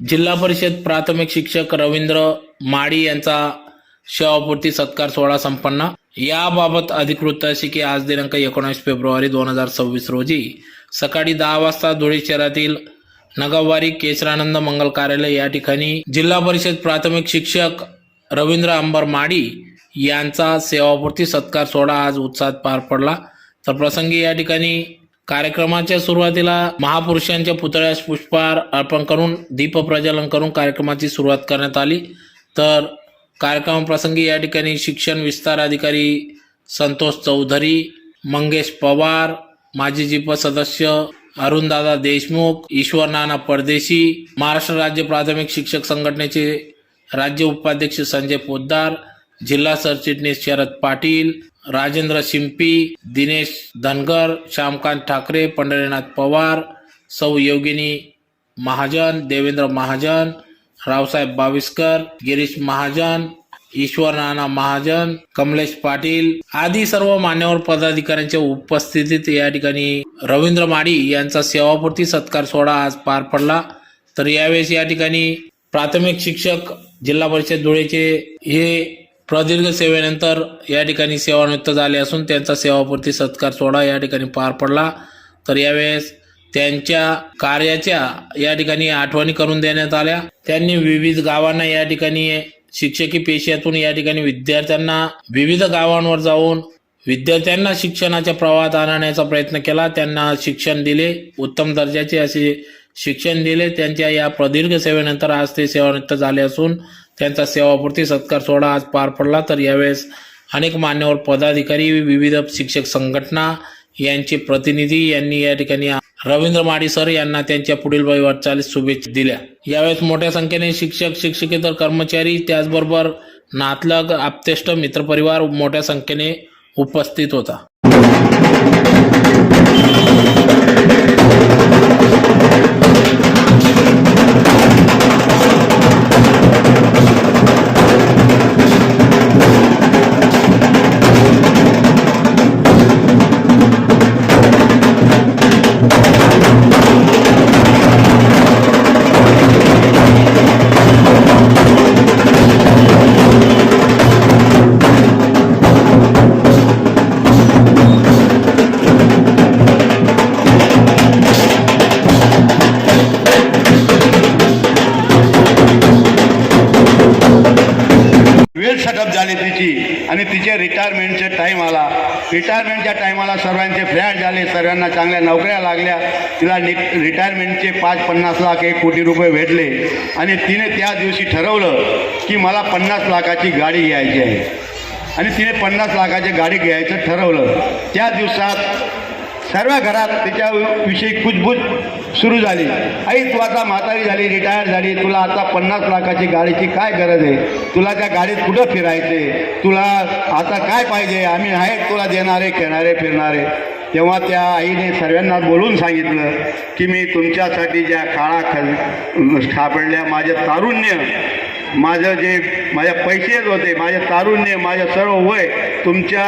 जिल्हा परिषद प्राथमिक शिक्षक रवींद्र माडी यांचा सेवापूर्ती सत्कार सोहळा संपन्न। याबाबत अधिकृत अशी की आज दिनांक 19 फेब्रुवारी 2026 रोजी सकाळी 10 वाजता धुळे शहरातील नगावारी केशरानंद मंगल कार्यालय या ठिकाणी जिल्हा परिषद प्राथमिक शिक्षक रवींद्र अंबर माडी यांचा सेवापूर्ती सत्कार सोहळा आज उत्साहात पार पडला। तर प्रसंगी या ठिकाणी कार्यक्रमाच्या सुरुवातीला महापुरुषांच्या पुतळ्यास पुष्पहार अर्पण करून दीप प्रज्वलन करून कार्यक्रमाची सुरुवात करण्यात आली। तर कार्यक्रम प्रसंगी या ठिकाणी शिक्षण विस्तार अधिकारी संतोष चौधरी, मंगेश पवार, माजी जिप सदस्य अरुणदादा देशमुख, ईश्वर नाना परदेशी, महाराष्ट्र राज्य प्राथमिक शिक्षक संघटनेचे राज्य उपाध्यक्ष संजय पोद्दार, जिल्हा सरचिटणीस शरद पाटील, राजेंद्र शिंपी, दिनेश धनगर, श्यामकांत ठाकरे, पंढरीनाथ पवार, सौ योगिनी महाजन, देवेंद्र महाजन, रावसाहेब बाविस्कर, गिरीश महाजन, ईश्वर नाना महाजन, कमलेश पाटील आदी सर्व मान्यवर पदाधिकाऱ्यांच्या उपस्थितीत या ठिकाणी रवींद्र माडी यांचा सेवापूर्ती सत्कार सोहळा आज पार पडला। तर यावेळेस या ठिकाणी प्राथमिक शिक्षक जिल्हा परिषद धुळेचे हे प्रदीर्घ सेवेनंतर या ठिकाणी सेवानिवृत्त झाले असून त्यांचा सेवापूर्ती सत्कार सोहळा या ठिकाणी पार पडला। तर यावेळेस त्यांच्या कार्याच्या या ठिकाणी आठवणी करून देण्यात आल्या। त्यांनी विविध गावांना या ठिकाणी शिक्षकी पेशातून या ठिकाणी विद्यार्थ्यांना विविध गावांवर जाऊन विद्यार्थ्यांना शिक्षणाच्या प्रवाहात आणण्याचा प्रयत्न केला। त्यांना शिक्षण दिले, उत्तम दर्जाचे असे शिक्षण दिले। त्यांच्या या प्रदीर्घ सेवेनंतर आज ते सेवानिवृत्त झाले असून त्यांचा सेवापूर्ती सत्कार सोहळा आज पार पडला। तर यावेळेस अनेक मान्यवर पदाधिकारी, विविध शिक्षक संघटना यांचे प्रतिनिधी यांनी या ठिकाणी रवींद्र माडी सर यांना त्यांच्या पुढील वाटचालीस शुभेच्छा दिल्या। यावेळेस मोठ्या संख्येने शिक्षक, शिक्षकेतर कर्मचारी, त्याचबरोबर नातलग, आप्तेष्ट, मित्रपरिवार मोठ्या संख्येने उपस्थित होता। सेटअप झाली तिची आणि तिचे रिटायरमेंटचे टाईम आला। रिटायरमेंटच्या टायमाला सर्वांचे फ्लॅट झाले, सर्वांना चांगल्या नोकऱ्या लागल्या। तिला रिटायरमेंटचे 5-50 लाख 1 कोटी रुपये भेटले आणि तिने त्या दिवशी ठरवलं की मला 50 लाखाची गाडी घ्यायची आहे आणि तिने 50 लाखाची गाडी घ्यायचं ठरवलं। त्या दिवसात सर्व घरात तिच्याविषयी कुजबूज सुरू झाली। आई, तू आता म्हातारी झाली, रिटायर झाली, तुला आता 50 लाखाची गाडीची काय गरज आहे? तुला त्या गाडीत कुठं फिरायचे? तुला आता काय पाहिजे? आम्ही आहेत तुला देणारे, खेळणारे, फिरणारे। तेव्हा त्या आईने सर्वांना बोलून सांगितलं की मी तुमच्यासाठी ज्या काळा सापडल्या, माझं तारुण्य, माझं जे माझ्या पैसेच होते, माझे तारुण्य, माझं सर्व वय तुमच्या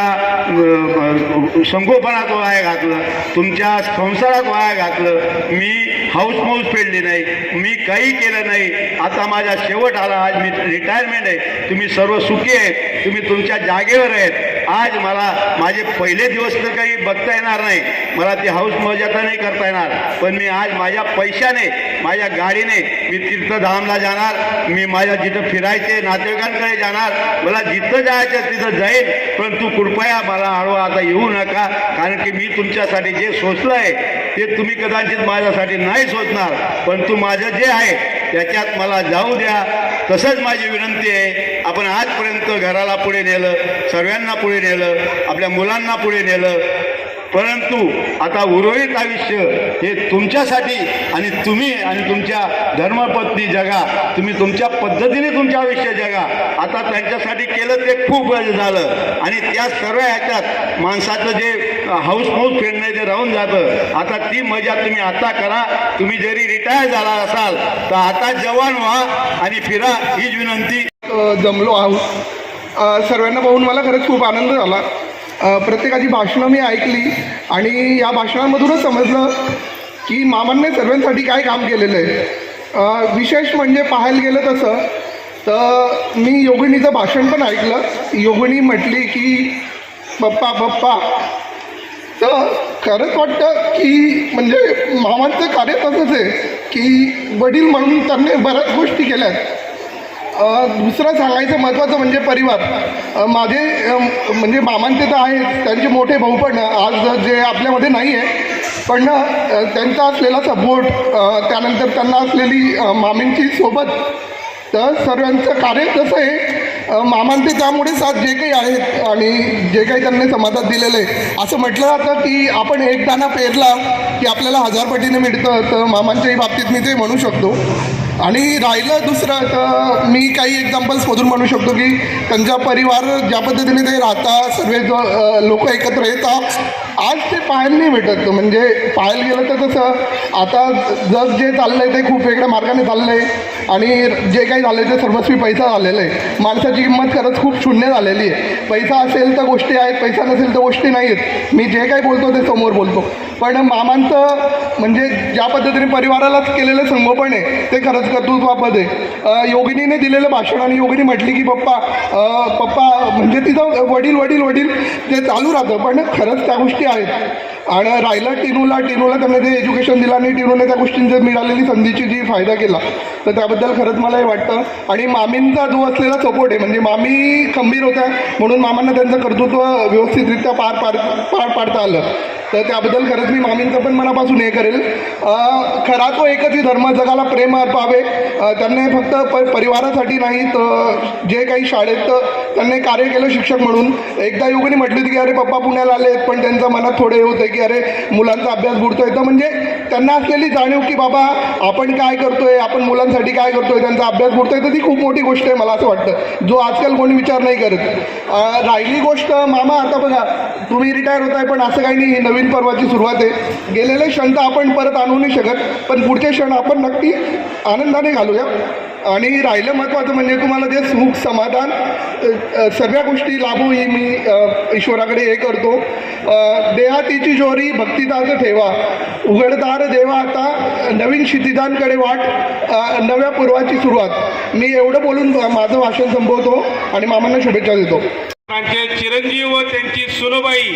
संगोपनात वाया घातलं, तुमच्या संसारात वाया घातलं। मी हाऊसमौज फेडली नाही, मी काही केलं नाही। आता माझा शेवट आला, आज मी रिटायरमेंट आहे, तुम्ही सर्व सुखी आहेत, तुम्ही तुमच्या जागेवर आहेत। आज मला माझे पहिले दिवस तर काही बघता येणार नाही, मला ती हाऊसमौज आता नाही करता येणार, पण मी आज माझ्या पैशाने, माझ्या गाडीने मी तीर्थधामला जाणार, मी माझ्या जिथं फिरायचे नातेवाईकांकडे जाणार, मला जिथं जायचं तिथं जाईल। परंतु कृपया मला आडवा आता येऊ नका, कारण की मी तुमच्यासाठी जे सोचलं आहे ते तुम्ही कदाचित माझ्यासाठी नाही सोचणार, परंतु माझं जे आहे त्याच्यात मला जाऊ द्या। तसंच माझी विनंती आहे, आपण आजपर्यंत घराला पुढे नेलं, सर्वांना पुढे नेलं, आपल्या मुलांना पुढे नेलं, परंतु आता उर्वरित आयुष्य हे तुमच्यासाठी आणि तुम्ही आणि तुमच्या धर्मपत्नी जगा, तुम्ही तुमच्या पद्धतीने तुमचं आयुष्य जगा। आता त्यांच्यासाठी केलं ते खूप झालं आणि त्या सर्व ह्याच्यात माणसाचं जे हाऊसमौज फेडणं ते राहून जातं। आता ती मजा तुम्ही आता करा। तुम्ही जरी रिटायर झाला असाल तर आता जवान व्हा आणि फिरा, हीच विनंती। जमलो आहोत, सर्वांना पाहून मला खरंच खूप आनंद झाला। प्रत्येकाची भाषणं मी ऐकली आणि या भाषणांमधूनच समजलं की मामांनी सर्वांसाठी काय काम केलेलं आहे। विशेष म्हणजे पाहायला गेलं तसं तर मी योगिनीचं भाषण पण ऐकलं. योगिनी म्हटली की पप्पा पप्पा. तर खरंच वाटतं की म्हणजे मामांचं कार्य तसंच आहे की वडील म्हणून त्यांनी बऱ्याच गोष्टी केल्यात. दुसरं सांगायचं महत्त्वाचं म्हणजे परिवार. माझे म्हणजे मामांचे तर आहेत, त्यांचे मोठे भाऊ पण आज जे आपल्यामध्ये नाही आहे, पण त्यांचा असलेला सपोर्ट, त्यानंतर त्यांना असलेली मामींची सोबत, तर सर्वांचं कार्य कसं आहे मामांचे त्यामुळेच आज जे काही आहेत आणि जे काही त्यांनी समाजात दिलेलं आहे. असं म्हटलं जातं की आपण एक दाणा पेरला की आपल्याला 1000 पटीने मिळतं, तर मामांच्याही बाबतीत मी ते म्हणू शकतो. आणि राहिलं दुसरं तर मी काही एक्झाम्पल्समधून म्हणू शकतो की त्यांचा परिवार ज्या पद्धतीने ते राहतात, सर्व जो लोक एकत्र येतात, आज ते पाहायला नाही भेटत. म्हणजे पाहायला गेलं तर तसं आता जग जे चाललं आहे ते खूप वेगळ्या मार्गाने चाललं आहे आणि जे काही झालं आहे ते सर्वस्वी पैसा झालेला आहे. माणसाची किंमत खरंच खूप शून्य झालेली आहे. पैसा असेल तर गोष्टी आहेत, पैसा नसेल तर गोष्टी नाही आहेत. मी जे काही बोलतो ते समोर बोलतो. पण मामांचं म्हणजे ज्या पद्धतीने परिवारालाच केलेलं संगोपन आहे ते खरंच कर्तृत्वापद आहे. योगिनीने दिलेलं भाषण आणि योगिनी म्हटली की पप्पा पप्पा, म्हणजे तिथं वडील वडील वडील ते चालू राहतं, पण खरंच त्या गोष्टी आहेत. आणि राहिलं टिनूला त्यांनी ते एज्युकेशन दिलं आणि टिनूने त्या गोष्टींचं मिळालेली संधीची जी फायदा केला, तर त्याबद्दल खरंच मला हे वाटतं. आणि मामींचा जो असलेला सपोर्ट आहे, म्हणजे मामी खंबीर होत्या म्हणून मामांना त्यांचं कर्तृत्व व्यवस्थितरित्या पार पाडता आलं, तर त्याबद्दल खरंच मी मामींचं पण मनापासून हे करेल. खरा तो एकच धर्म, जगाला प्रेम अर्पावे. त्यांनी फक्त परिवारासाठी नाही तर जे काही शाळेत त्यांनी कार्य केलं शिक्षक म्हणून. एकदा योगिनी म्हटली होती की अरे पप्पा पुण्याला आलेत, पण त्यांचं मनात थोडे होते की अरे मुलांचा अभ्यास बुडतोय. तर म्हणजे त्यांना असलेली जाणीव की बाबा आपण काय करतोय, आपण मुलांसाठी काय करतोय, त्यांचा अभ्यास बुडतोय, तर ती खूप मोठी गोष्ट आहे मला असं वाटतं, जो आजकाल कोणी विचार नाही करत. राहिली गोष्ट मामा, आता बघा तुम्ही रिटायर होताय, पण असं काही नाही, नवीन पर्वाची सुरुवात आहे. गेलेले क्षण तर आपण परत आणू नाही शकत, पण पुढचे क्षण आपण नक्की आनंदाने घालूया. आणि राहिलं महत्त्वाचं म्हणजे तुम्हाला जे सुख समाधान सगळ्या गोष्टी लाभू ही मी ईश्वराकडे हे करतो. देहातीची जोरी भक्तिदास ठेवा, उघडदार देवा आता नवीन क्षितिजांकडे वाट, नव्या पूर्वाची सुरुवात. मी एवढं बोलून माझं भाषण संपवतो आणि मामांना शुभेच्छा देतो. त्यांचे चिरंजीव व त्यांची सुनबाई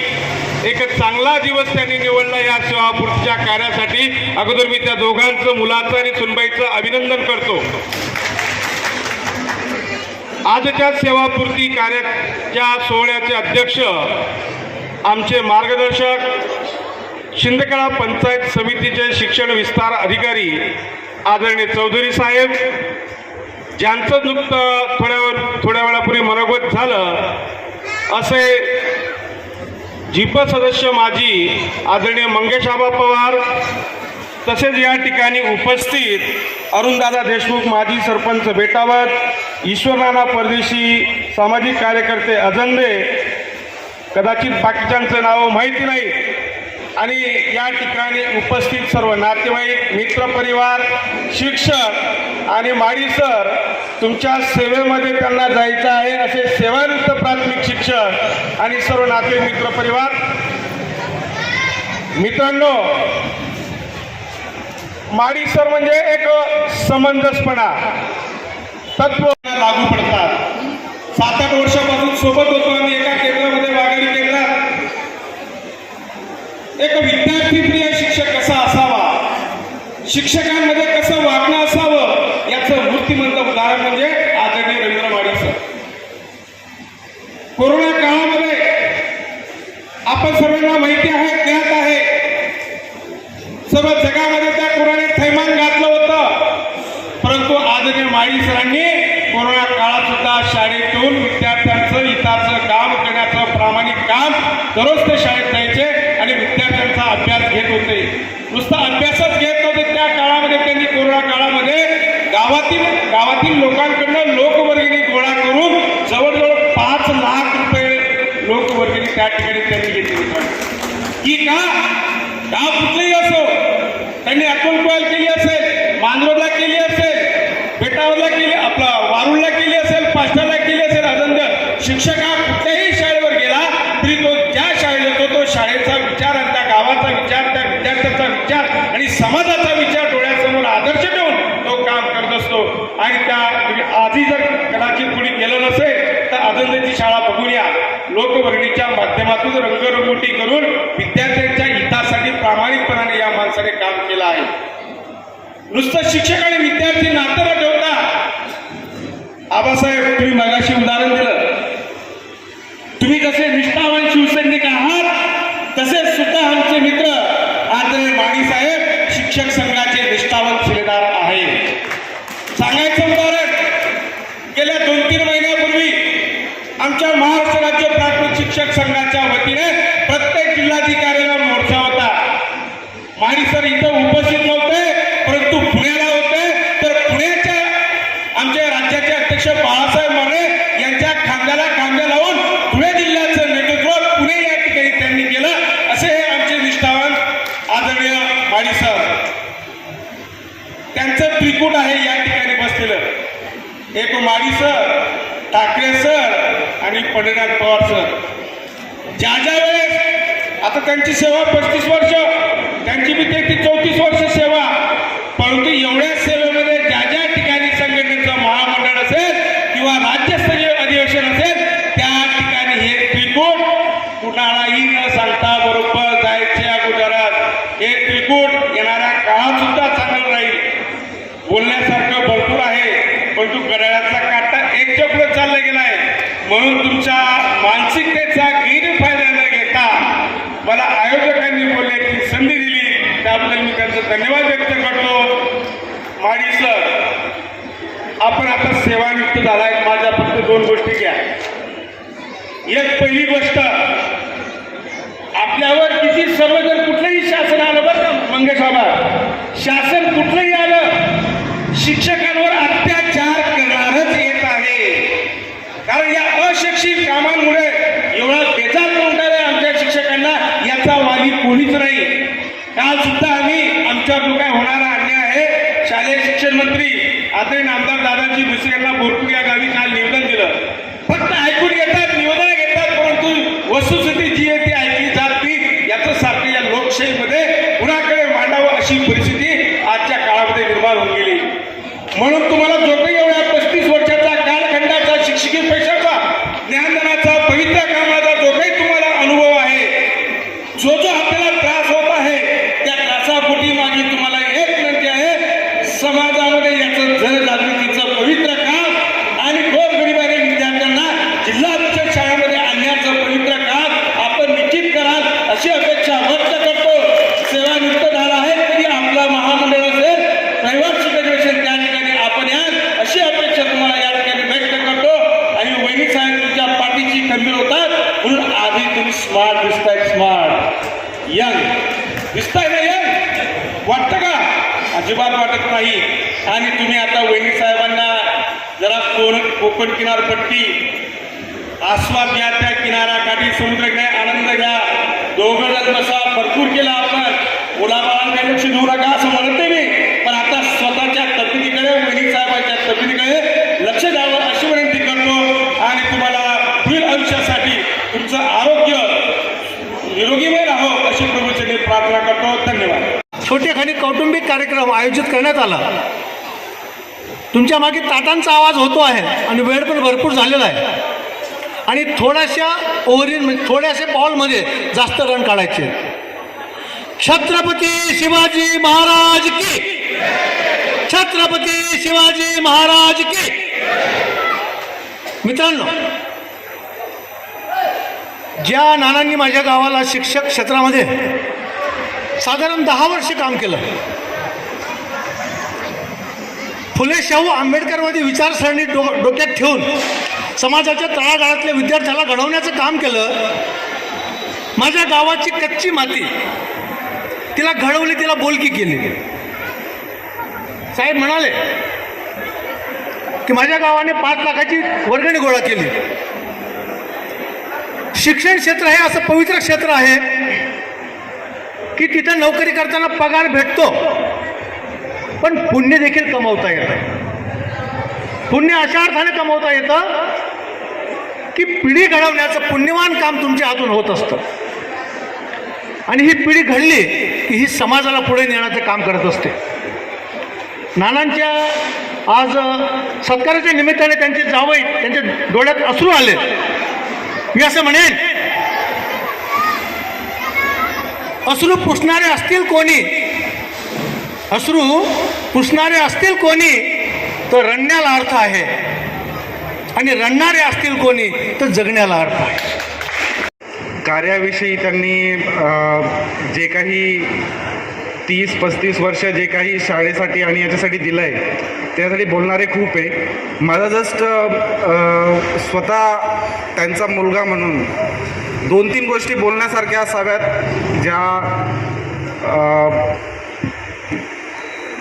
एक चांगला दिवस त्यांनी निवडला या सेवापूर्तीच्या कार्यासाठी. अगोदर मी त्या दोघांचं, मुलाचं आणि सुनबाईचं अभिनंदन करतो. आजच्या सेवापूर्ती कार्याच्या सोहळ्याचे अध्यक्ष आमचे मार्गदर्शक शिंदखेडा पंचायत समितीचे शिक्षण विस्तार अधिकारी आदरणीय चौधरी साहेब, ज्यांचं नुकतं थोड्या वेळापूर्वी मनोगत झालं, असे जिप सदस्य माजी आदरणीय मंगेश आबा पवार, तसेच या ठिकाणी उपस्थित अरुणदादा देशमुख माजी सरपंच बेटावत, ईश्वरनाना परदेशी सामाजिक कार्यकर्ते अजंदे, कदाचित बाकीच्यांचं नाव माहिती नाही, आणि या ठिकाणी उपस्थित सर्व नातेवाईक, मित्रपरिवार, शिक्षक आणि माडी सर, तुमच्या सेवेमध्ये त्यांना जायचं आहे असे सेवानिवृत्त प्राथमिक शिक्षक आणि सर्व नातेवाईक, मित्रपरिवार. मित्रांनो, माडी सर म्हणजे एक समंजसपणा, तत्व लागू पडतात. 7-8 वर्षापासून सोबत होतो आणि एका केंद्रामध्ये वाघाडी केंद्रात एक विद्यार्थीप्रिय शिक्षक कसा असावा, शिक्षकांमध्ये कसं वागणं असावं, याचं मूर्तिमंत उदाहरण म्हणजे आदरणीय रवींद्र माडी सर. कोरोना काळामध्ये आपण सर्वांना माहिती आहे, ज्ञात आहे, सर्व जगामध्ये त्या कोरोनाने थैमान घातलं होतं, परंतु आदरणीय माडी सरांनी कोरोना काळात सुद्धा शाळेतून विद्यार्थ्यांचं हिताचं काम करण्याचं प्रामाणिक काम दररोज ते शाळेत जायचे आणि विद्यार्थ्यांचा अभ्यास घेत होते. नुसता अभ्यासच घेत नव्हते, त्या काळामध्ये त्यांनी कोरोना काळामध्ये गावातील लोकांकडनं लोकवर्गणी गोळा करून जवळजवळ 5 लाख रुपये लोकवर्गणी त्या ठिकाणी त्यांनी घेतली. की का गाव कुठलंही असो, त्यांनी अकोलकोयल केली असेल, मांजरोडला केली असेल, बेटावरला केली, आपला वारुळला केली असेल, पाष्टाला केली असेल, अजंद. शिक्षक हा कुठल्याही शाळेवर गेला तरी तो ज्या शाळेत येतो तो शाळेचा विचार आणि त्या गावाचा विचार, त्या विद्यार्थ्याचा विचार आणि समाजाचा विचार डोळ्यासमोर आदर्श ठेवून तो चळवळीच्या माध्यमातून रंगरंगोटी करून विद्यार्थ्यांच्या हितासाठी प्रामाणिकपणाने या माणसाने काम केलं आहे. नुसतं शिक्षक आणि विद्यार्थी नातं न ठेवता, आबासाहेब तुम्ही मगाशी उदाहरण दिलं, तुम्ही जसे निष्ठावान शिवसैनिक आहात तसेच सुद्धा आमचे मित्र आदरणीय माळी साहेब शिक्षक संघाचे निष्ठावान शिलेदार आहे. सांगायचं उदाहरण, गेल्या 2-3 महिन्यापूर्वी आमच्या महाराष्ट्र राज्य प्राथमिक शिक्षक संघाच्या वतीने प्रत्येक जिल्हाधिकाऱ्याला मोर्चा होता. माळी सर इथं उपस्थित नव्हते, परंतु पुण्याला होते. तर पुण्याच्या आमच्या राज्याचे अध्यक्ष बाळासाहेब माने यांच्या खांद्याला खांदा लावून पुणे जिल्ह्याचं नेतृत्व पुणे या ठिकाणी त्यांनी केलं. असे हे आमचे निष्ठावान आदरणीय माळी सर. त्यांचं त्रिकूट आहे या ठिकाणी बसलेलं. एक माळी सर, ठाकरे सर आणि पंढरीनाथ पवार सर. ज्या वेळेस आता त्यांची सेवा 35 वर्ष, त्यांची बी 33-34 वर्ष सेवा, परंतु एवढ्या सेवेमध्ये ज्या ठिकाणी संघटनेचं महामंडळ असेल किंवा राज्यस्तरीय अधिवेशन असेल त्या ठिकाणी हे त्रिकूट कुणालाही न सांगता बरोबर जायच्या अगोदरात हे त्रिकूट येणाऱ्या काळात सुद्धा चांगलं राहील. बोलण्यासारखं भरपूर आहे, परंतु घड्याळाचा काटा एकच्या पुढे चालला गेला आहे. म्हणून तुमच्या मानसिकतेचा गैरफायदा न घेता मला आयोजकांनी बोलण्याची संधी दिली, त्याबद्दल मी त्यांचा धन्यवाद व्यक्त करतो. माळी सर, आपण आता सेवानिवृत्त झालाय. माझ्या फक्त 2 गोष्टी घ्या. एक पहिली गोष्ट, आपल्यावर किती सर्वजण कुठलंही शासन आलं बरं का मंगेश बाबा, शासन कुठलंही आलं शिक्षकांवर अत्याचार करणारच येत आहे. कारण या अशिक्षित कामांमुळे एवढा बेजार करून आमच्या शिक्षकांना याचा वाली कोणीच नाही. काल सुद्धा आम्ही आमच्यावर काय होणारा अन्याय आहे, शालेय शिक्षण मंत्री आदरणीय आमदार दादाजी भुसे यांना बोरपूर या गावी काल निवेदन दिलं. फक्त ऐकून घेतात, निवेदन घेतात, परंतु वस्तुस्थिती जी आहे ती ऐकली जात नाही. याचं सारखं या लोकशाहीमध्ये कुणाकडे मांडावं अशी परिस्थिती आजच्या काळामध्ये निर्माण होऊन गेली. म्हणून तुम्हाला जो काही एवढ्या 35 वर्षाचा कालखंडाचा शिक्षकी पैशाचा ज्ञानदानाचा पवित्र कामाचा जो काही तुम्हाला अनुभव आहे, जो आपल्याला त्रास होत आहे, त्या त्रासापोटी मागे तुम्हाला एक विनंती आहे, समाजामध्ये याचं जनजागृतीचं पवित्र काम आणि गोरगरिबाने विद्यार्थ्यांना जिल्हा परिषद शाळेमध्ये आणण्याचं पवित्र काम आपण निश्चित कराल अशी अपेक्षा व्यक्त करतो. सेवानिवृत्त झाला आहे तरी आपला महामंडळ असेल, त्रैवार्षिक अधिवेशन त्या ठिकाणी आपण याल अशी अपेक्षा तुम्हाला या ठिकाणी व्यक्त करतो. आणि वहिनी साहेब तुमच्या पाठीची खंबीर होतात, म्हणून आधी तुम्ही स्मार्ट दिसताय, स्मार्ट यंग दिसताय ना. यंग वाटतं का? अजिबात वाटत नाही. आणि तुम्ही आता वहिनी साहेबांना जरा कोकण किनारपट्टी आस्वाद घ्या, त्या किनाऱ्याकाठी समुद्र घ्या, आनंद घ्या, दोघं जण बसा. भरपूर केला आपण, मुलाबाळांकडे लक्ष देऊ नका असं म्हणत नाही मी, पण आता स्वतःच्या तब्येतीकडे, वहिनी साहेबांच्या तब्येतीकडे लक्ष द्यावं अशी विनंती करतो. आणि तुम्हाला पुढील आयुष्यासाठी तुमचं आरोग्य निरोगीमय राहो अशी प्रभूचरणी प्रार्थना करतो. धन्यवाद. छोटेखानी कौटुंबिक कार्यक्रम आयोजित करण्यात आला. तुमच्या मागे ताटांचा आवाज होतो आहे आणि वेळ पण भरपूर झालेला आहे आणि थोड्याशा बॉलमध्ये जास्त रन काढायचे. छत्रपती शिवाजी महाराज की, छत्रपती शिवाजी महाराज की. मित्रांनो, ज्या नानांनी माझ्या गावाला शिक्षक क्षेत्रामध्ये साधारण 10 वर्ष काम केलं, फुले शाहू आंबेडकरवादी विचारसरणी डोक्यात ठेवून समाजाच्या तळागाळातल्या विद्यार्थ्याला घडवण्याचं काम केलं. माझ्या गावाची कच्ची माती तिला घडवली, तिला बोलकी केली. साहेब म्हणाले की माझ्या गावाने 5 लाखाची वर्गणी गोळा केली. शिक्षण क्षेत्र हे असं पवित्र क्षेत्र आहे की तिथं नोकरी करताना पगार भेटतो, पण पुण्य देखील कमवता येतं. पुण्य अशा अर्थाने कमवता येतं की पिढी घडवण्याचं पुण्यवान काम तुमच्या हातून होत असतं. आणि ही पिढी घडली की ही समाजाला पुढे नेण्याचं काम करत असते. नानांच्या आज सत्काराच्या निमित्ताने त्यांचे जावई, त्यांच्या डोळ्यात अश्रू आले. मी असं म्हणेन अश्रू पुसणारे असतील कोणी, अश्रू पुसणारे असतील कोणी तर रडण्याला अर्थ आहे, आणि रडणारे असतील कोणी तर जगण्याला अर्थ आहे. कार्याविषयी त्यांनी जे काही 30-35 वर्ष जे काही शाळेसाठी आणि याच्यासाठी दिलं आहे त्यासाठी बोलणारे खूप आहे. माझा जस्ट स्वतः त्यांचा मुलगा म्हणून 2-3 गोष्टी बोलण्यासारख्या असाव्यात ज्या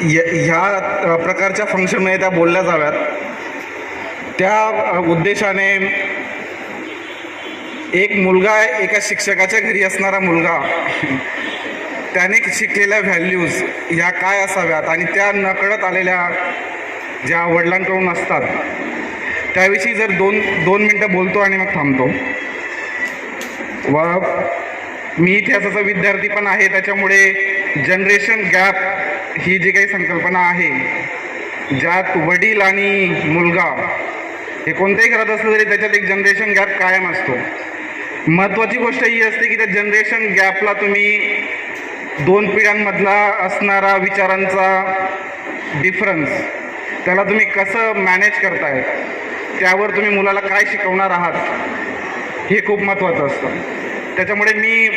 ह्या प्रकारच्या फंक्शनमध्ये त्या बोलल्या जाव्यात. त्या उद्देशाने एक मुलगा, एका शिक्षकाच्या घरी असणारा मुलगा, त्याने शिकलेल्या व्हॅल्यूज ह्या काय असाव्यात आणि त्या नकळत आलेल्या ज्या वडिलांकडून असतात त्याविषयी जर दोन मिनटं बोलतो आणि मग थांबतो. व मी इतिहासाचा विद्यार्थी पण आहे, त्याच्यामुळे जनरेशन गॅप ही जी काही संकल्पना आहे ज्यात वडील आणि मुलगा हे कोणत्याही घरात असलं तरी त्याच्यात एक जनरेशन गॅप कायम असतो. महत्त्वाची गोष्ट ही असते की त्या जनरेशन गॅपला तुम्ही 2 पिढ्यांमधला असणारा विचारांचा डिफरन्स त्याला तुम्ही कसं मॅनेज करताय, त्यावर तुम्ही मुलाला काय शिकवणार आहात हे खूप महत्त्वाचं असतं. त्याच्यामुळे मी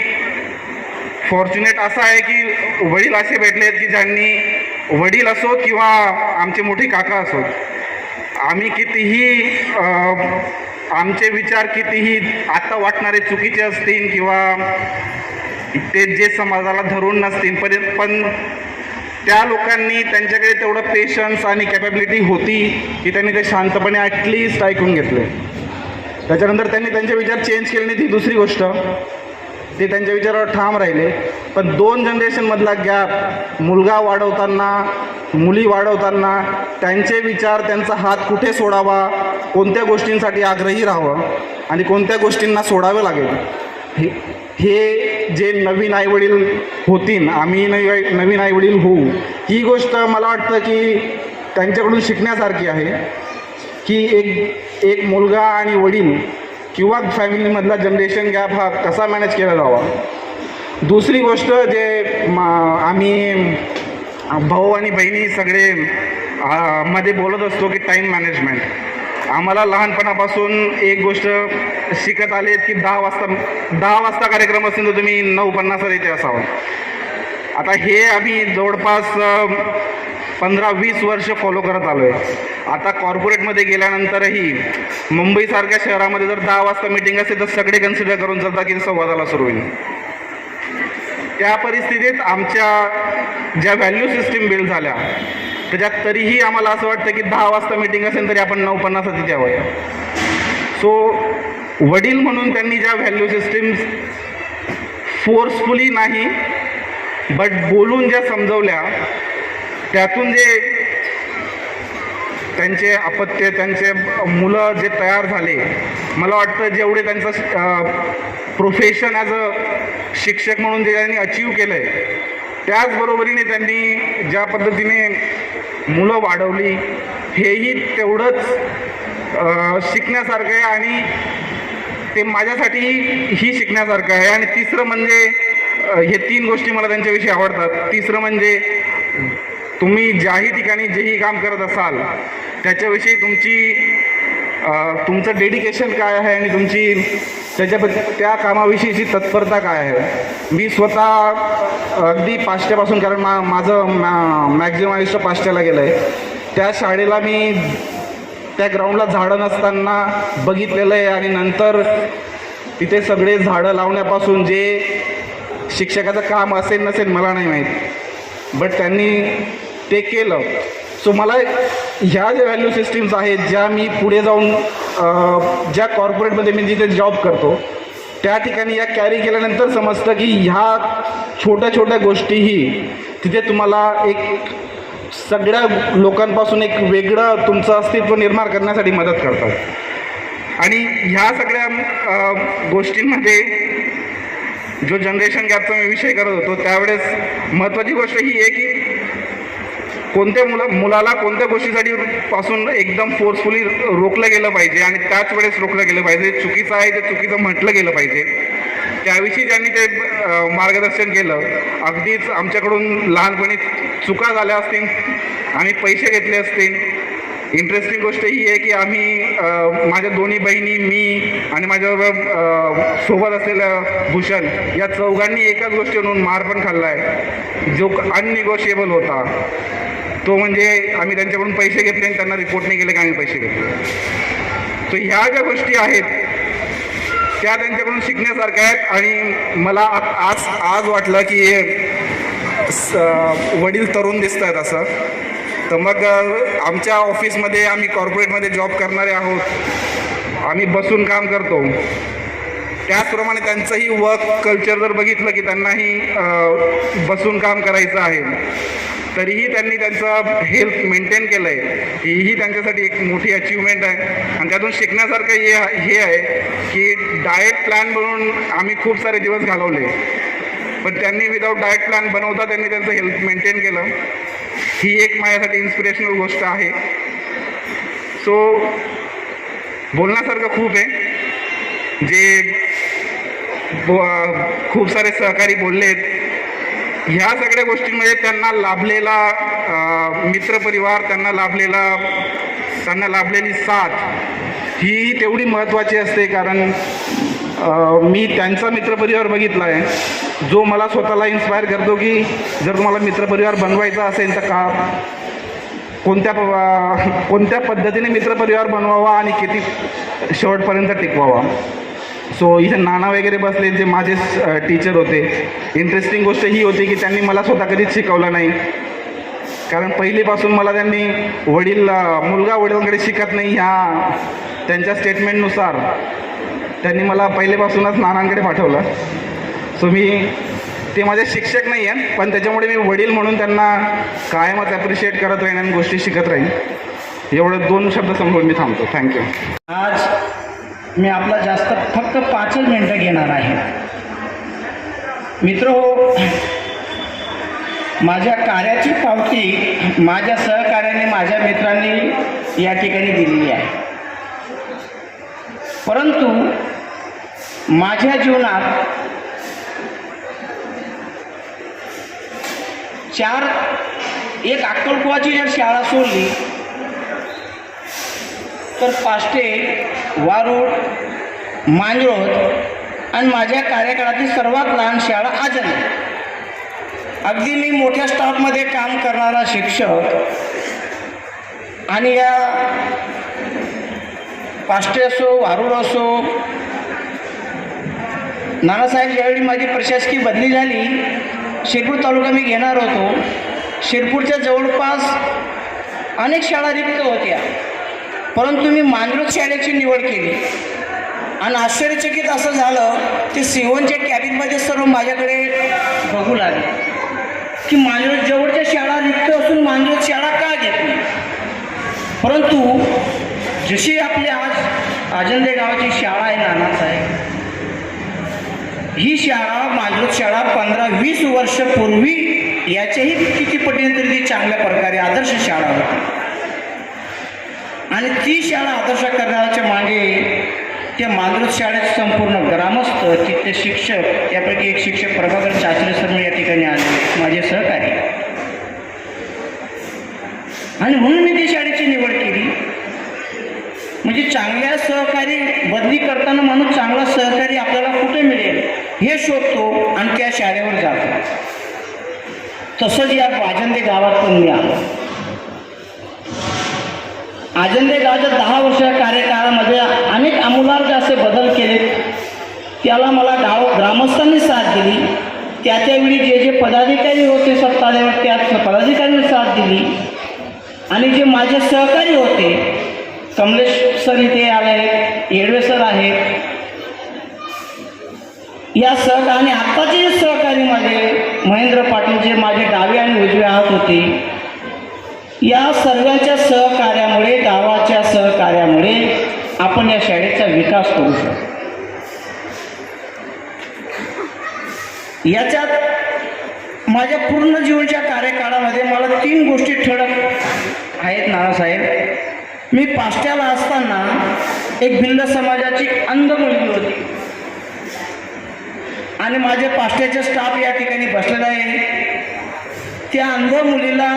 फॉर्च्युनेट असं आहे की वडील असे भेटले आहेत की ज्यांनी, वडील असोत किंवा आमचे मोठे काका असोत, आम्ही कितीही आमचे विचार कितीही आता वाटणारे चुकीचे असतील किंवा ते जे समाजाला धरून नसतील पण त्या लोकांनी त्यांच्याकडे तेवढं पेशन्स आणि कॅपॅबिलिटी होती की त्यांनी ते शांतपणे ॲटलिस्ट ऐकून घेतले. त्याच्यानंतर त्यांनी त्यांचे विचार चेंज केले नाही ती दुसरी गोष्ट, ते त्यांच्या विचारावर ठाम राहिले. पण 2 जनरेशनमधला गॅप, मुलगा वाढवताना, मुली वाढवताना त्यांचे विचार, त्यांचा हात कुठे सोडावा, कोणत्या गोष्टींसाठी आग्रही राहावं आणि कोणत्या गोष्टींना सोडावं लागेल, हे जे नवीन आईवडील होतील, आम्ही नवीन आईवडील होऊ, ही गोष्ट मला वाटतं की त्यांच्याकडून शिकण्यासारखी आहे की एक मुलगा आणि वडील किंवा फॅमिलीमधला जनरेशन गॅप हा कसा मॅनेज केला जावा. दुसरी गोष्ट जे आम्ही भाऊ आणि बहिणी सगळे मध्ये बोलत असतो की टाईम मॅनेजमेंट. आम्हाला लहानपणापासून एक गोष्ट शिकत आले की 10 वाजता कार्यक्रम असेल तर तुम्ही 9:50 इथे असावं. आता हे आम्ही जवळपास 15-20 वर्ष फॉलो करत आलो आहे. आता कॉर्पोरेटमध्ये गेल्यानंतरही मुंबईसारख्या शहरामध्ये जर 10 वाजता मीटिंग असेल तर सगळे कन्सिडर करून चालतात की 15:15 सुरू होईल. त्या परिस्थितीत आमच्या ज्या व्हॅल्यू सिस्टीम बिल्ड झाल्या त्याच्यात तरीही आम्हाला असं वाटतं की 10 वाजता मीटिंग असेल तरी आपण 9:50 तिथे यावं. सो वडील म्हणून त्यांनी ज्या व्हॅल्यू सिस्टीम्स फोर्सफुली नाही बट बोलून ज्या समजवल्या, त्यातून जे त्यांचे अपत्य, त्यांचे मुलं जे तयार झाले, मला वाटतं जेवढे त्यांचं प्रोफेशन ॲज अ शिक्षक म्हणून जे त्यांनी अचीव केलं आहे, त्याचबरोबरीने त्यांनी ज्या पद्धतीने मुलं वाढवली हेही तेवढंच शिकण्यासारखं आहे आणि ते माझ्यासाठीही शिकण्यासारखं आहे. आणि तिसरं म्हणजे, हे 3 गोष्टी मला त्यांच्याविषयी आवडतात. तिसरं म्हणजे तुम्ही ज्याही ठिकाणी जेही काम करत असाल त्याच्याविषयी तुमचं डेडिकेशन काय आहे आणि तुमची त्या कामाविषयीची तत्परता काय आहे. मी स्वतः अगदी पाचट्यापासून, कारण माझं मॅक्झिमम आयुष्य पाचट्याला गेलं आहे, त्या शाळेला मी त्या ग्राउंडला झाडं नसताना बघितलेलं आहे आणि नंतर तिथे सगळे झाडं लावण्यापासून जे शिक्षकाचं काम असेल नसेल मला नाही माहीत, बट त्यांनी ते केलं. सो मला ह्या ज्या व्हॅल्यू सिस्टीम्स आहेत, ज्या मी पुढे जाऊन ज्या कॉर्पोरेटमध्ये मी जिथे जॉब करतो त्या ठिकाणी या कॅरी केल्यानंतर समजतं की ह्या छोट्या छोट्या गोष्टीही तिथे तुम्हाला एक सगळ्या लोकांपासून एक वेगळं तुमचं अस्तित्व निर्माण करण्यासाठी मदत करतात. आणि ह्या सगळ्या गोष्टींमध्ये जो जनरेशन गॅपचा मी विषय करत होतो त्यावेळेस महत्त्वाची गोष्ट ही आहे की कोणत्या मुलाला कोणत्या गोष्टीसाठी पासून एकदम फोर्सफुली रोखलं गेलं पाहिजे आणि त्याच वेळेस रोखलं गेलं पाहिजे. चुकीचं आहे ते चुकीचं म्हटलं गेलं पाहिजे. त्याविषयी ज्यांनी ते मार्गदर्शन केलं. अगदीच आमच्याकडून लहानपणी चुका झाल्या असतील, आम्ही पैसे घेतले असतील. इंटरेस्टिंग गोष्ट ही आहे की आम्ही माझ्या दोन्ही बहिणी, मी आणि माझ्याबरोबर सोबत असलेलं भूषण या चौघांनी एकाच गोष्टीवरून मार पण खाल्ला आहे, जो अननिगोशिएबल होता. तो म्हणजे आम्ही त्यांच्याकडून पैसे घेतले आणि त्यांना रिपोर्ट नाही केले की आम्ही पैसे घेतले. तर ह्या ज्या गोष्टी आहेत त्या त्यांच्याकडून शिकण्यासारख्या आहेत. आणि मला आज वाटलं की वडील तरुण दिसत आहेत असं. तर मग आमच्या ऑफिसमध्ये, आम्ही कॉर्पोरेटमध्ये जॉब करणारे आहोत, आम्ही बसून काम करतो. त्याचप्रमाणे त्यांचंही वर्क कल्चर जर बघितलं की त्यांनाही बसून काम करायचं आहे, तरीही त्यांनी त्यांचं हेल्थ मेंटेन केलं आहे. ही त्यांच्यासाठी एक मोठी अचीवमेंट आहे. आणि त्यातून शिकण्यासारखं हे आहे की डाएट प्लॅन बनवून आम्ही खूप सारे दिवस घालवले, पण त्यांनी विदाऊट डाएट प्लॅन बनवता त्यांनी त्यांचं हेल्थ मेंटेन केलं. ही एक माझ्यासाठी इन्स्पिरेशनल गोष्ट आहे. सो बोलण्यासारखं खूप आहे. जे खूप सारे सहकारी बोललेत, ह्या सगळ्या गोष्टींमध्ये त्यांना लाभलेला मित्रपरिवार, त्यांना लाभलेली साथ ही तेवढी महत्त्वाची असते. कारण मी त्यांचा मित्रपरिवार बघितला आहे, जो मला स्वतःला इन्स्पायर करतो की जर तुम्हाला मित्रपरिवार बनवायचा असेल तर कोणत्या पद्धतीने मित्रपरिवार बनवावा आणि किती शेवटपर्यंत टिकवावा. सो इथे नाना वगैरे बसले, जे माझे टीचर होते. इंटरेस्टिंग गोष्ट ही होती की त्यांनी मला स्वतः कधीच शिकवलं नाही. कारण पहिलीपासून मला त्यांनी मुलगा वडिलांकडे शिकत नाही ह्या त्यांच्या स्टेटमेंटनुसार त्यांनी मला पहिलेपासूनच नानांकडे पाठवलं. सो ते माझे शिक्षक नाही आहेत, पण त्याच्यामुळे मी वडील म्हणून त्यांना कायमच ॲप्रिशिएट करत राहीन आणि गोष्टी शिकत राहीन. एवढं 2 शब्द समोर मी थांबतो. थँक्यू. आज मी आपला फक्त 5 मिनटं घेणार आहे. मित्र हो, माझ्या कार्याची पावती माझ्या सहकार्याने, माझ्या मित्रांनी या ठिकाणी दिलेली आहे. परंतु माझ्या जीवनात एक अक्कलकुवाची जर शाळा सोडली तर पाष्टे, वारूड, मांजरोद आणि माझ्या कार्यकाळातील सर्वात लहान शाळा आजंदे. अगदी मी मोठ्या स्टाफमध्ये काम करणारा शिक्षक आणि या पाष्टे असो, वारूड असो, नानासाहेब ज्यावेळी माझी प्रशासकीय बदली झाली, शिरपूर तालुका मी घेणार होतो. शिरपूरच्या जवळपास अनेक शाळा रिक्त होत्या, परंतु मी मांजरोद शाळेची निवड केली. आणि आश्चर्यचकित असं झालं, ते सिंहोंच्या कॅबिनमध्ये सर्व माझ्याकडे बघू लागले की मांजरोद जवळच्या शाळा रिक्त असून मांजरोद शाळा का घेतली. परंतु जशी आपली आज आजंदे गावाची शाळा आहे नानासाहेब, ही शाळा मांजरोद शाळा 15-20 वर्षापूर्वी याच्याही किती पटीने तरी ती चांगल्या प्रकारे आदर्श शाळा होती. आणि ती शाळा आदर्श करण्याच्या मागे त्या मांजरोद शाळेत संपूर्ण ग्रामस्थ, तिथले शिक्षक, यापैकी एक शिक्षक प्रभाकर चाचरे सर या ठिकाणी आले, माझे सहकारी. आणि म्हणून मी ती शाळेची निवड केली. म्हणजे चांगल्या सहकारी बदली करताना माणूस चांगला सहकारी आपल्याला कुठे मिळेल हे शोधतो आणि त्या शाळेवर जातो. तसंच या आजंदे गावात पण मी आलो. आजंदे गावाच्या 10 वर्षाच्या कार्यकाळामध्ये अनेक आमूलाग्र असे बदल केले. त्याला मला ग्रामस्थांनी साथ दिली. त्यावेळी जे पदाधिकारी होते सत्ताधारी, त्या पदाधिकाऱ्यांनी साथ दिली. आणि जे माझे सहकारी होते, कमलेश सर इथे आले आहेत, येडवे सर आहेत, या आणि आत्ताचे जे सहकारी माझे महेंद्र पाटील, जे माझे डावे आणि उजवे हात होते, या सर्वांच्या सहकार्यामुळे, गावाच्या सहकार्यामुळे आपण या शाळेचा विकास करू शकतो. याच्यात माझ्या पूर्ण जीवनाच्या कार्यकाळामध्ये मला 3 गोष्टी ठळक आहेत नानासाहेब. मी पाष्ट्याला असताना एक भिल्ल समाजाची अंध मुलगी होती. आणि माझे पाष्ट्याचे स्टाफ या ठिकाणी बसलेला आहे. त्या अंध मुलीला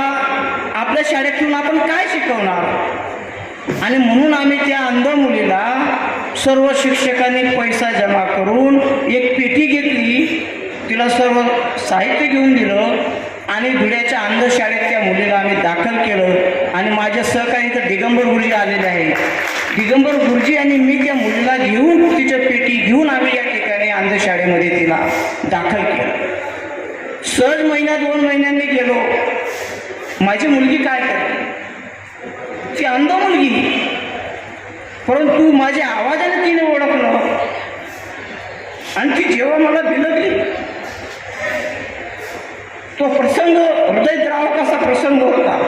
आपल्या शाळेत ठेवून आपण काय शिकवणार, आणि म्हणून आम्ही त्या अंध मुलीला सर्व शिक्षकांनी पैसा जमा करून एक पेटी घेतली, तिला सर्व साहित्य घेऊन दिलं आणि धुळ्याच्या अंधशाळेत त्या मुलीला आम्ही दाखल केलं. आणि माझे सहकारी इथं दिगंबर गुरुजी आलेले आहे. दिगंबर गुरुजी आणि मी त्या मुलीला घेऊन तिच्या पेटी घेऊन आम्ही या ठिकाणी अंधशाळेमध्ये तिला दाखल केलं. सहज महिना 2 महिन्यांनी गेलो. माझी मुलगी काय करते, ती अंध मुलगी, परंतु माझ्या आवाजाने तिने ओळखलं. आणि ती जेव्हा मला बिलगली, तो प्रसंग हृदयद्रावक असा प्रसंग होता.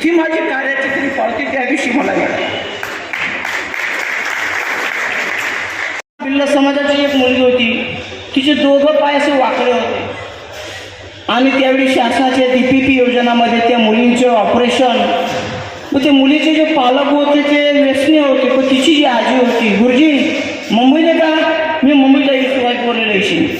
ती माझी कार्याची तरी पावती त्या दिवशी मला मिळाली. भिल्ल समाजाची एक मुलगी होती, तिचे दोघं पाय असे वाकडे होते आणि त्यावेळी शासनाच्या DPP योजनामध्ये त्या मुलींचं ऑपरेशन, मग त्या मुलीचे जे पालक होते ते व्यसनी होते, पण तिची जी आजी होती, गुरुजी मुंबईला का, मी मुंबईला येतो बोललेलं येशील,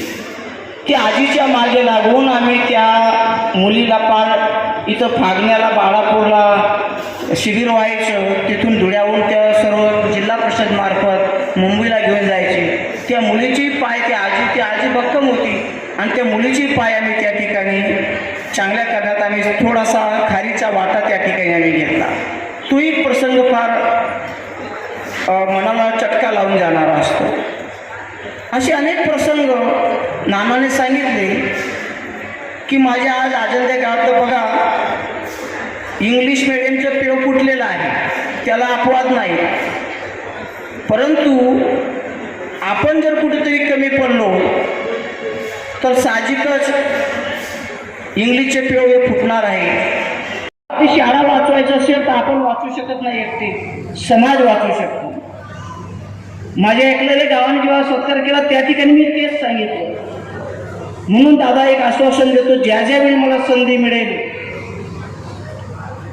त्या आजीच्या मागे लागून आम्ही त्या मुलीला पार इथं फागण्याला बाळापूरला शिबिर व्हायचं, तिथून धुळ्याहून त्या सर्व जिल्हा परिषद मार्फत मुंबईला घेऊन जायचे. त्या मुलीची पाय ती आजी भक्कम होती आणि त्या मुलीची पाय आम्ही त्या ठिकाणी चांगल्या करण्यात आम्ही थोडासा खारीचा वाटा त्या ठिकाणी आम्ही घेतला. तोही प्रसंग फार मनाला चटका लावून जाणारा असतो. असे अनेक प्रसंग नानाने सांगितले की माझ्या आज अजंता गावात बघा इंग्लिश मिडियमचं पेव फुटलेलं आहे, त्याला अपवाद नाही, परंतु आपण जर कुठेतरी कमी पडलो तर साहजिकच इंग्लिशचे पेव हे फुटणार आहे. ती शाळा वाचवायचं असेल तर आपण वाचू शकत नाही एकटे, समाज वाचू शकतो. माझ्या ऐकलेल्या गावाने जेव्हा सत्कार केला त्या ठिकाणी मी तेच सांगितलं. म्हणून दादा एक आश्वासन देतो, ज्या ज्यावेळी मला संधी मिळेल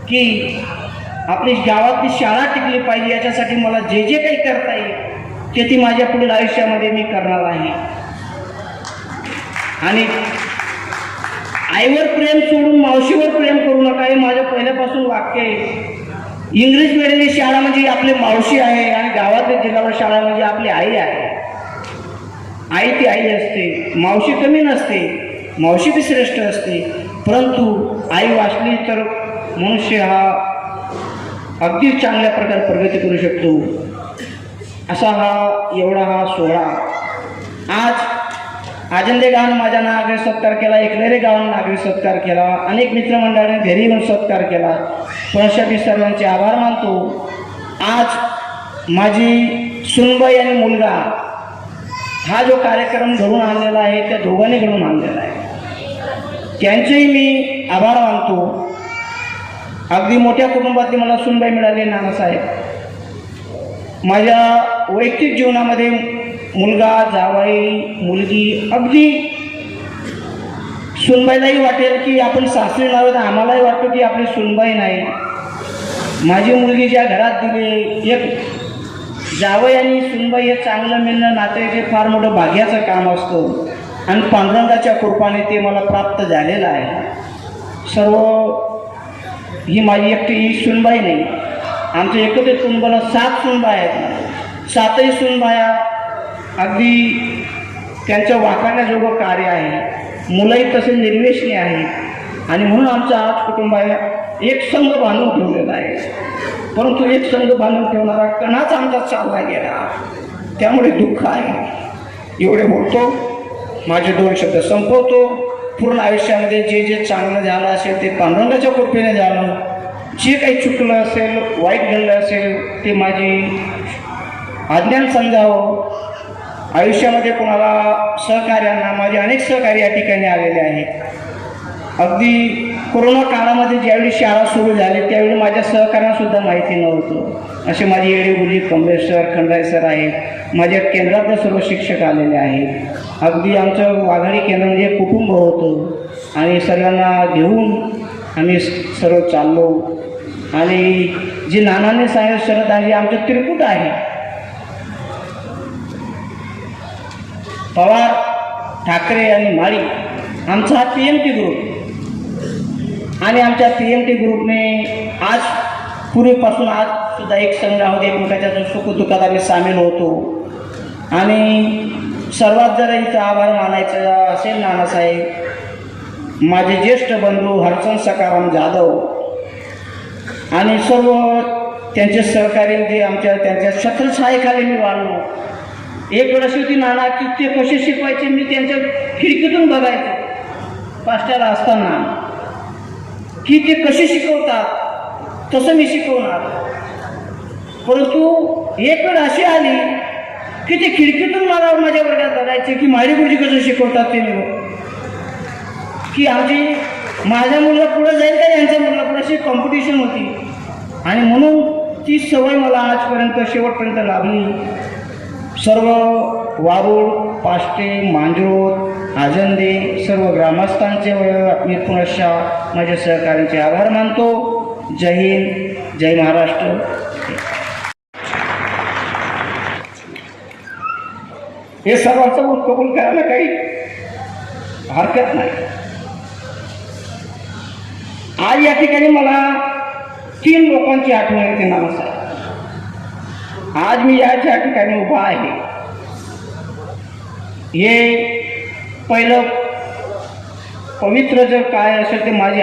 की आपली गावातली शाळा टिकली पाहिजे, याच्यासाठी मला जे जे काही करता येईल ते ती माझ्या पुढील आयुष्यामध्ये मी करणार आहे. आणि आईवर प्रेम सोडून मावशीवर प्रेम करू नका, हे माझं पहिल्यापासून वाक्य आहे. इंग्लिश मिडियमची शाळा म्हणजे आपली मावशी आहे आणि गावातल्या जिल्हा शाळा म्हणजे आपली आई आहे. आई ती आई असते, मावशी कमी नसते, मावशी बी श्रेष्ठ असते, परंतु आई वाचली तर मनुष्य हा अगदी चांगल्या प्रकारे प्रगती करू शकतो. असा हा सोहळा आज अजंदे गावानं माझ्या नागरिक सत्कार केला, एकलेरे गावानं नागरिक सत्कार केला, अनेक मित्रमंडळाने घरी येऊन सत्कार केला. पण मी सर्वांचे आभार मानतो. आज माझी सुनबाई आणि मुलगा हा जो कार्यक्रम घडून आणलेला आहे त्या दोघांनी घडून आणलेला आहे, त्यांचेही मी आभार मानतो. अगदी मोठ्या कुटुंबातली मला सुनबाई मिळाली नानासाहेब. माझ्या वैयक्तिक जीवनामध्ये मुलगा, जावाई, मुलगी, अगदी सुनबाईलाही वाटेल की आपण सासरी नाव तर आम्हालाही वाटतं की आपली सुनबाई नाही. माझी मुलगी ज्या घरात दिली, एक जावई आणि सुनबाई हे चांगलं मिळणं नात्याचे फार मोठं भाग्याचं काम असतं आणि पांडुरंगाच्या कृपाने ते मला प्राप्त झालेलं आहे. सर्व ही माझी एकटी ही सुनबाई नाही, आमच्या एकत्रित कुटुंबाला 7 सुनबाई आहेत. 7ही सुनबाया अगदी त्यांच्या वाखाणण्याजोगं कार्य आहे. मुलंही तसे निर्वेशनी आहेत आणि म्हणून आमचं आज कुटुंब आहे एक संघ बांधून ठेवलेला आहे. परंतु एक संघ बांधून ठेवणारा कणाच आमचा चालला गेला, त्यामुळे दुःख आहे. एवढे बोलतो, माझे 2 शब्द संपवतो. पूर्ण आयुष्यामध्ये जे जे चांगलं झालं असेल ते पांडुरंगाच्या कृपेने झालं. जे काही चुकलं असेल, वाईट घडलं असेल ते माझी अज्ञान समजावं. आयुष्यामध्ये कोणाला सहकार्यांना माझे अनेक सहकारी या ठिकाणी आलेले आहेत. अगदी कोरोना काळामध्ये ज्यावेळी शाळा सुरू झाली त्यावेळी माझ्या सहकाऱ्यांनासुद्धा माहिती नव्हतं. असे माझे येडेगुरुजी कमलेश सर, खंडाय सर आहेत. माझ्या केंद्रातले सर्व शिक्षक आलेले आहेत. अगदी आमचं वाघाडी केंद्र म्हणजे एक कुटुंब होतं आणि सर्वांना घेऊन आम्ही सर्व चाललो. आणि जे नानाने सांगितलं शरद आहे आमचं त्रिकूट आहे. पवार, ठाकरे आणि माळी आमचा हा PMT ग्रुप. आणि आमच्या PMT ग्रुपने आज पूर्वीपासून आज सुद्धा एक संघ आहोत. एकमेकाच्या सुखदुःखात आम्ही सामील होतो. आणि सर्वात जर इथं आभार मानायचं असेल नानासाहेब, माझे ज्येष्ठ बंधू हरचंद सखाराम जाधव आणि सर्व त्यांचे सहकारी जे त्यांच्या छत्रछायेखाली मी वाढलो. एक वेळ अशी होती नाना की ते कसे शिकवायचे मी त्यांच्या खिडकीतून बघायचो पाष्ट्याला असताना, की ते कसे शिकवतात तसं मी शिकवणार. परंतु एक वेळ अशी आली की ते खिडकीतून मला माझ्या वर्गात बघायचे की माळी गुरुजी कसं शिकवतात ते की माझ्या मुलगा पुढे जाईल का यांच्या मुलगा पुढे अशी कॉम्पिटिशन होती. आणि म्हणून ती सवय मला आजपर्यंत शेवटपर्यंत लाभली. सर्व वारुळ, पाष्टे, मांजरोद, आजंदे सर्व ग्रामस्थांचे मी पुनश्च माझ्या सहकार्यांचे आभार मानतो. जय हिंद, जय महाराष्ट्र. हे सर्वांचं मत कबूल करायला काही हरकत नाही. आज या ठिकाणी मला 3 लोकांची आठवण येते नानासाहेब. आज मी याच्या ठिकाणी उभा आहे. हे पहिलं पवित्र जर काय असेल ते माझी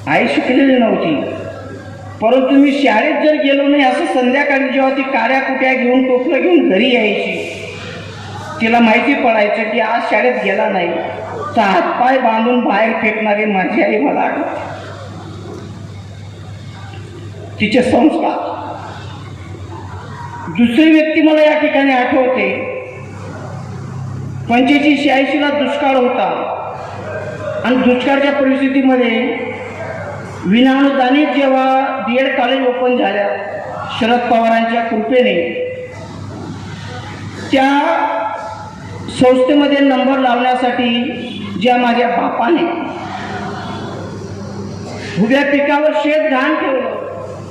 आई शिकलेली नव्हती, परंतु मी शाळेत जर गेलो नाही असं संध्याकाळी जेव्हा ती काड्या कुट्या घेऊन टोपलं घेऊन घरी यायची, तिला माहिती पडायचं की आज शाळेत गेला नाही तर हातपाय बांधून बाहेर फेकणारी माझी आई मला आठवते. तिचे संस्कार. दुसरी व्यक्ती मला या ठिकाणी आठवते. 85-86ला दुष्काळ होता आणि दुष्काळच्या परिस्थितीमध्ये विनाअनुदानित जेव्हा BEd कॉलेज ओपन झाल्या शरद पवारांच्या कृपेने, त्या संस्थेमध्ये नंबर लावण्यासाठी ज्या माझ्या बापाने उभ्या पिकावर शेत घाण ठेवलं,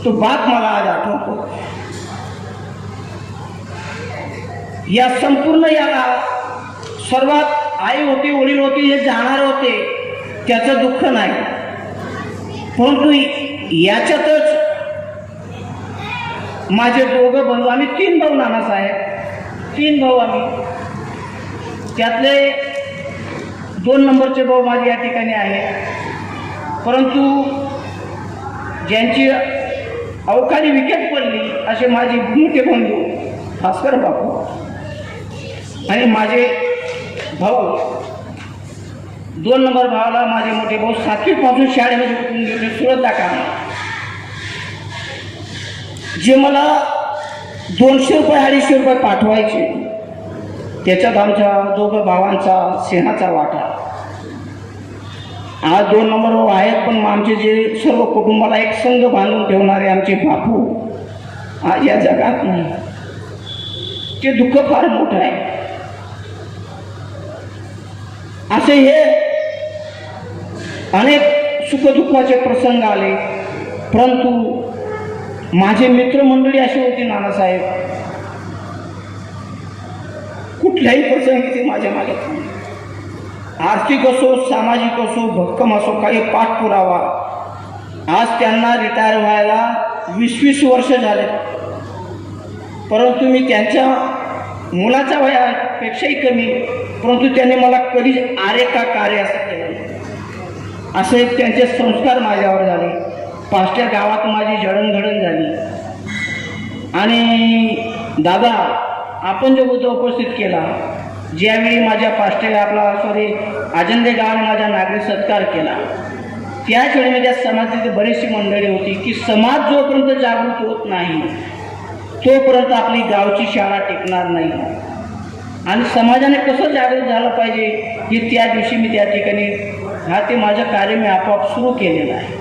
तो बाप मला आज आठवतो. या संपूर्ण याला सर्वात आई होती, वडील होती, हे जाणार होते, त्याचं दुःख नाही. परंतु याच्यातच माझे दोघं भाऊ, आम्ही 3 भाऊ नानासाहेब, 3 भाऊ आम्ही. त्यातले 2 नंबरचे भाऊ माझे या ठिकाणी आहेत. परंतु ज्यांची अवकाळी विकेट पडली असे माझे मोठे बंधू भास्कर बापू आणि माझे भाऊ. 2 नंबर भावाला माझे मोठे भाऊ 7वीपासून शाळेमध्ये उठून गेले सुरतला काम. जे मला 200 रुपये 250 रुपये पाठवायचे, त्याच्यात आमच्या दोघं भावांचा सिंहाचा वाटा. आज 2 नंबर भाऊ आहेत, पण आमचे जे सर्व कुटुंबाला एक संघ बांधून ठेवणारे आमचे बापू आज या जगात नाही. ते दुःख फार मोठं आहे. असे हे अनेक सुखदुःखाचे प्रसंग आले, परंतु माझे मित्रमंडळी अशी होती नानासाहेब, कुठल्याही प्रसंगी ते माझ्या मागे थांबले. आर्थिक असो, सामाजिक असो, भक्कम असो, काही पाठपुरावा. आज त्यांना रिटायर व्हायला 20-20 वर्ष झाले, परंतु मी त्यांच्या मुलाच्या वयापेक्षाही कमी, परंतु त्यांनी मला कधी आरे का कार्य असं केलं. असे त्यांचे संस्कार माझ्यावर झाले. पाष्ट्या गावात माझी जडणघडण झाली. आणि दादा, आपण जो मुद्दा उपस्थित केला, ज्यावेळी माझ्या पाष्ट्याला आजंदे गावाने माझा नागरिक सत्कार केला, त्याच वेळी माझ्या समाजाची बरीचशी मंडळी होती की समाज जोपर्यंत जागृत होत नाही तोपर्यंत आपली गावची शाळा टिकणार नाही. आणि समाजाने कसं जागृत झालं पाहिजे हे त्या दिवशी मी त्या ठिकाणी ते माझं कार्य मी आपोआप सुरू केलेलं आहे.